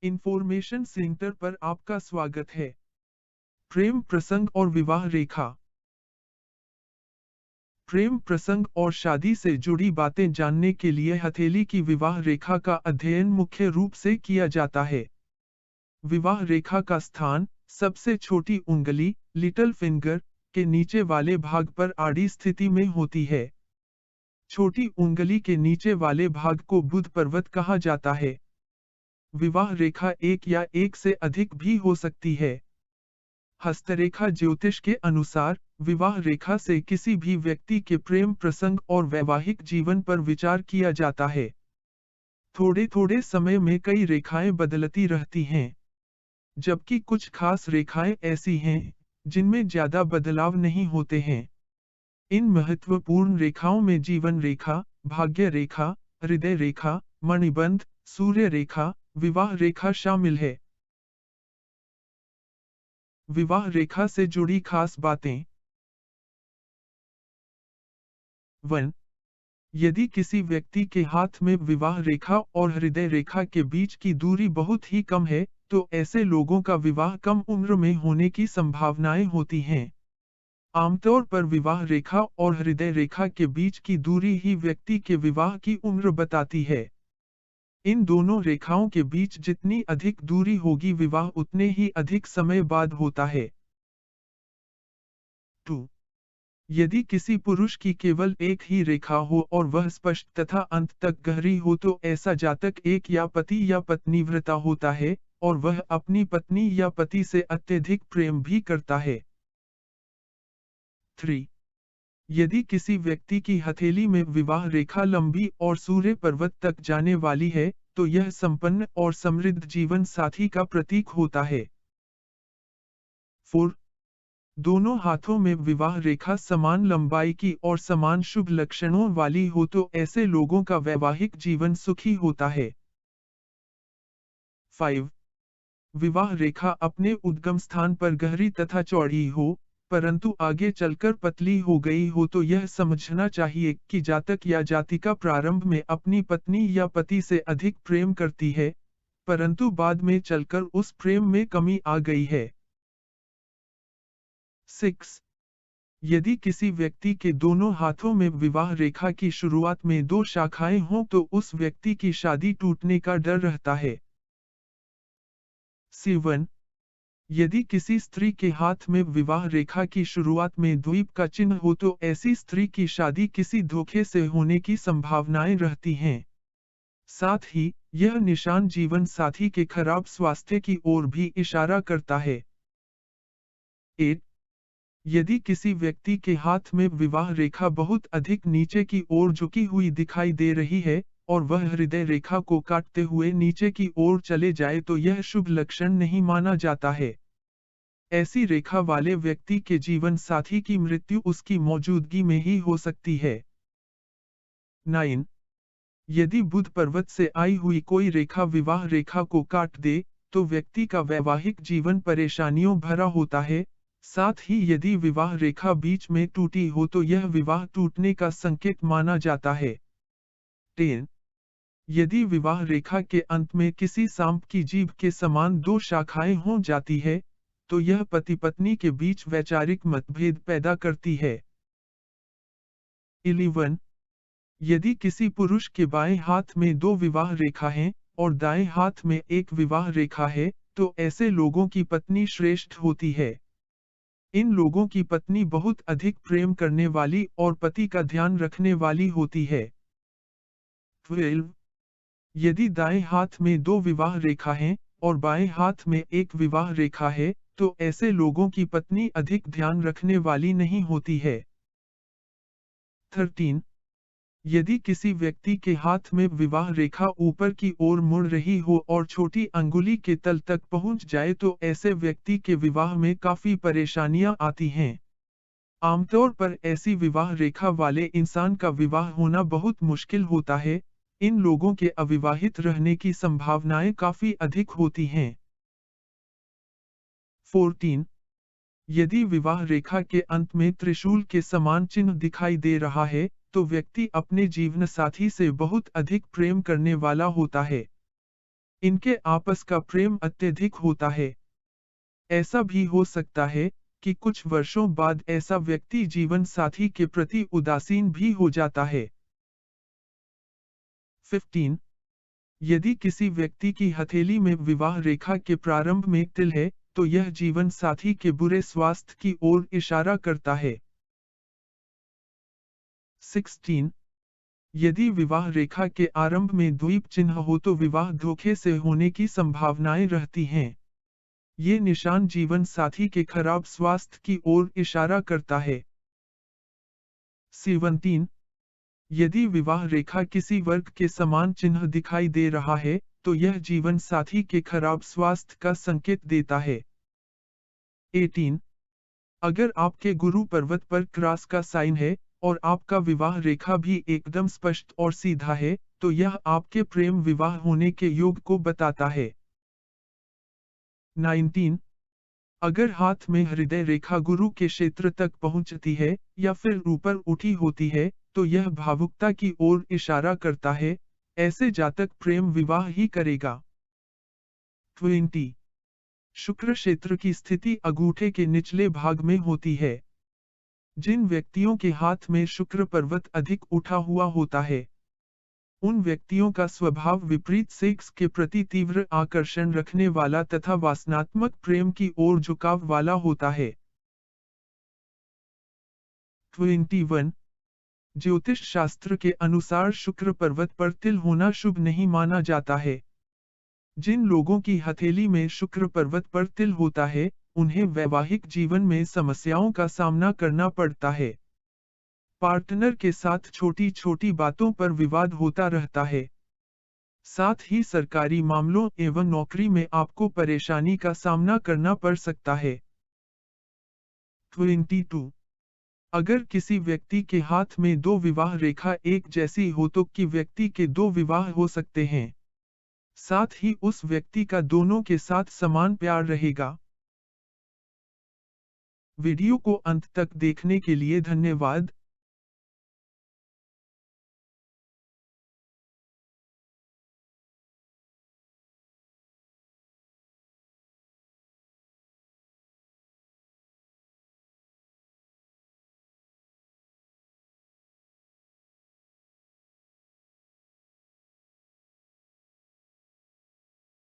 Information centre पर आपका स्वागत है। प्रेम प्रसंग और विवाह रेखा। प्रेम प्रसंग और शादी से जुड़ी बातें जानने के लिए हथेली की विवाह रेखा का अध्ययन मुख्य रूप से किया जाता है। विवाह रेखा का स्थान सबसे छोटी उंगली, लिटिल फिंगर, के नीचे वाले भाग पर आड़ी स्थिति में होती है। छोटी उंगली के नीचे वाले भाग को बुध पर्वत कहा जाता है। विवाह रेखा एक या एक से अधिक भी हो सकती है। हस्तरेखा ज्योतिष के अनुसार विवाह रेखा से किसी भी व्यक्ति के प्रेम प्रसंग और वैवाहिक जीवन पर विचार किया जाता है। थोड़े थोड़े समय में कई रेखाएं बदलती रहती हैं, जबकि कुछ खास रेखाएं ऐसी हैं जिनमें ज्यादा बदलाव नहीं होते हैं। इन महत्वपूर्ण रेखाओं में जीवन रेखा, भाग्य रेखा, हृदय रेखा, मणिबंध, सूर्य रेखा, विवाह रेखा शामिल है। विवाह रेखा से जुड़ी खास बातें। 1. यदि किसी व्यक्ति के हाथ में विवाह रेखा और हृदय रेखा के बीच की दूरी बहुत ही कम है, तो ऐसे लोगों का विवाह कम उम्र में होने की संभावनाएं होती हैं। आमतौर पर विवाह रेखा और हृदय रेखा के बीच की दूरी ही व्यक्ति के विवाह की उम्र बताती है। इन दोनों रेखाओं के बीच जितनी अधिक दूरी होगी, विवाह उतने ही अधिक समय बाद होता है। 2. यदि किसी पुरुष की केवल एक ही रेखा हो और वह स्पष्ट तथा अंत तक गहरी हो, तो ऐसा जातक एक या पति या पत्नी व्रता होता है और वह अपनी पत्नी या पति से अत्यधिक प्रेम भी करता है। 3. यदि किसी व्यक्ति की हथेली में विवाह रेखा लंबी और सूर्य पर्वत तक जाने वाली है, तो यह संपन्न और समृद्ध जीवन साथी का प्रतीक होता है। 4. दोनों हाथों में विवाह रेखा समान लंबाई की और समान शुभ लक्षणों वाली हो, तो ऐसे लोगों का वैवाहिक जीवन सुखी होता है। 5. विवाह रेखा अपने उद्गम स्थान पर गहरी तथा चौड़ी हो, परंतु आगे चलकर पतली हो गई हो, तो यह समझना चाहिए कि जातक या जातिका प्रारंभ में अपनी पत्नी या पति से अधिक प्रेम करती है, परंतु बाद में चलकर उस प्रेम में कमी आ गई है। 6. यदि किसी व्यक्ति के दोनों हाथों में विवाह रेखा की शुरुआत में 2 शाखाएं हों, तो उस व्यक्ति की शादी टूटने का डर रहता है। 7. यदि किसी स्त्री के हाथ में विवाह रेखा की शुरुआत में द्वीप का चिन्ह हो, तो ऐसी स्त्री की शादी किसी धोखे से होने की संभावनाएं रहती हैं। साथ ही यह निशान जीवन साथी के खराब स्वास्थ्य की ओर भी इशारा करता है। 8. यदि किसी व्यक्ति के हाथ में विवाह रेखा बहुत अधिक नीचे की ओर झुकी हुई दिखाई दे रही है और वह हृदय रेखा को काटते हुए नीचे की ओर चले जाए, तो यह शुभ लक्षण नहीं माना जाता है। ऐसी रेखा वाले व्यक्ति के जीवन साथी की मृत्यु उसकी मौजूदगी में ही हो सकती है। 9. यदि बुध पर्वत से आई हुई कोई रेखा विवाह रेखा को काट दे, तो व्यक्ति का वैवाहिक जीवन परेशानियों भरा होता है। साथ ही यदि विवाह रेखा बीच में टूटी हो, तो यह विवाह टूटने का संकेत माना जाता है। 10. यदि विवाह रेखा के अंत में किसी सांप की जीभ के समान 2 शाखाएं हो जाती है, तो यह पति पत्नी के बीच वैचारिक मतभेद पैदा करती है। 11. यदि किसी पुरुष के बाएं हाथ में 2 विवाह रेखा हैं और दाएं हाथ में 1 विवाह रेखा है, तो ऐसे लोगों की पत्नी श्रेष्ठ होती है। इन लोगों की पत्नी बहुत अधिक प्रेम करने वाली और पति का ध्यान रखने वाली होती है। 12. यदि दाएं हाथ में 2 विवाह रेखा हैं और बाएं हाथ में 1 विवाह रेखा है, तो ऐसे लोगों की पत्नी अधिक ध्यान रखने वाली नहीं होती है। 13. यदि किसी व्यक्ति के हाथ में विवाह रेखा ऊपर की ओर मुड़ रही हो और छोटी अंगुली के तल तक पहुंच जाए, तो ऐसे व्यक्ति के विवाह में काफी परेशानियां आती हैं। आमतौर पर ऐसी विवाह रेखा वाले इंसान का विवाह होना बहुत मुश्किल होता है। इन लोगों के अविवाहित रहने की संभावनाएं काफी अधिक होती हैं। 14. यदि विवाह रेखा के अंत में त्रिशूल के समान चिन्ह दिखाई दे रहा है, तो व्यक्ति अपने जीवनसाथी से बहुत अधिक प्रेम करने वाला होता है। इनके आपस का प्रेम अत्यधिक होता है। ऐसा भी हो सकता है कि कुछ वर्षों बाद ऐसा व्यक्ति जीवन साथी के प्रति उदासीन भी हो जाता है। 15. यदि किसी व्यक्ति की हथेली में विवाह रेखा के प्रारंभ में तिल है, तो यह जीवन साथी के बुरे स्वास्थ्य की ओर इशारा करता है। 16. यदि विवाह रेखा के आरंभ में द्वीप चिन्ह हो तो विवाह धोखे से होने की संभावनाएं रहती हैं। ये निशान जीवन साथी के खराब स्वास्थ्य की ओर इशारा करता है। 17. यदि विवाह रेखा किसी वर्ग के समान चिन्ह दिखाई दे रहा है, तो यह जीवन साथी के खराब स्वास्थ्य का संकेत देता है। 18. अगर आपके गुरु पर्वत पर क्रॉस का साइन है, और आपका विवाह रेखा भी एकदम स्पष्ट और सीधा है, तो यह आपके प्रेम विवाह होने के योग को बताता है। 19. अगर हाथ में हृदय रेखा गुरु के क्षेत्र तक पहुंचती है, या फिर ऊपर उठी होती है, तो यह भावुकता की ओर इशारा करता है। ऐसे जातक प्रेम विवाह ही करेगा। 20. शुक्र क्षेत्र की स्थिति अंगूठे के निचले भाग में होती है। जिन व्यक्तियों के हाथ में शुक्र पर्वत अधिक उठा हुआ होता है, उन व्यक्तियों का स्वभाव विपरीत सेक्स के प्रति तीव्र आकर्षण रखने वाला तथा वासनात्मक प्रेम की ओर झुकाव वाला होता है। 21. ज्योतिष शास्त्र के अनुसार शुक्र पर्वत पर तिल होना शुभ नहीं माना जाता है। जिन लोगों की हथेली में शुक्र पर्वत पर तिल होता है, उन्हें वैवाहिक जीवन में समस्याओं का सामना करना पड़ता है। पार्टनर के साथ छोटी छोटी बातों पर विवाद होता रहता है। साथ ही सरकारी मामलों एवं नौकरी में आपको परेशानी का सामना करना पड़ सकता है। 22. अगर किसी व्यक्ति के हाथ में दो विवाह रेखा एक जैसी हो तो कि व्यक्ति के दो विवाह हो सकते हैं। साथ ही उस व्यक्ति का दोनों के साथ समान प्यार रहेगा। वीडियो को अंत तक देखने के लिए धन्यवाद।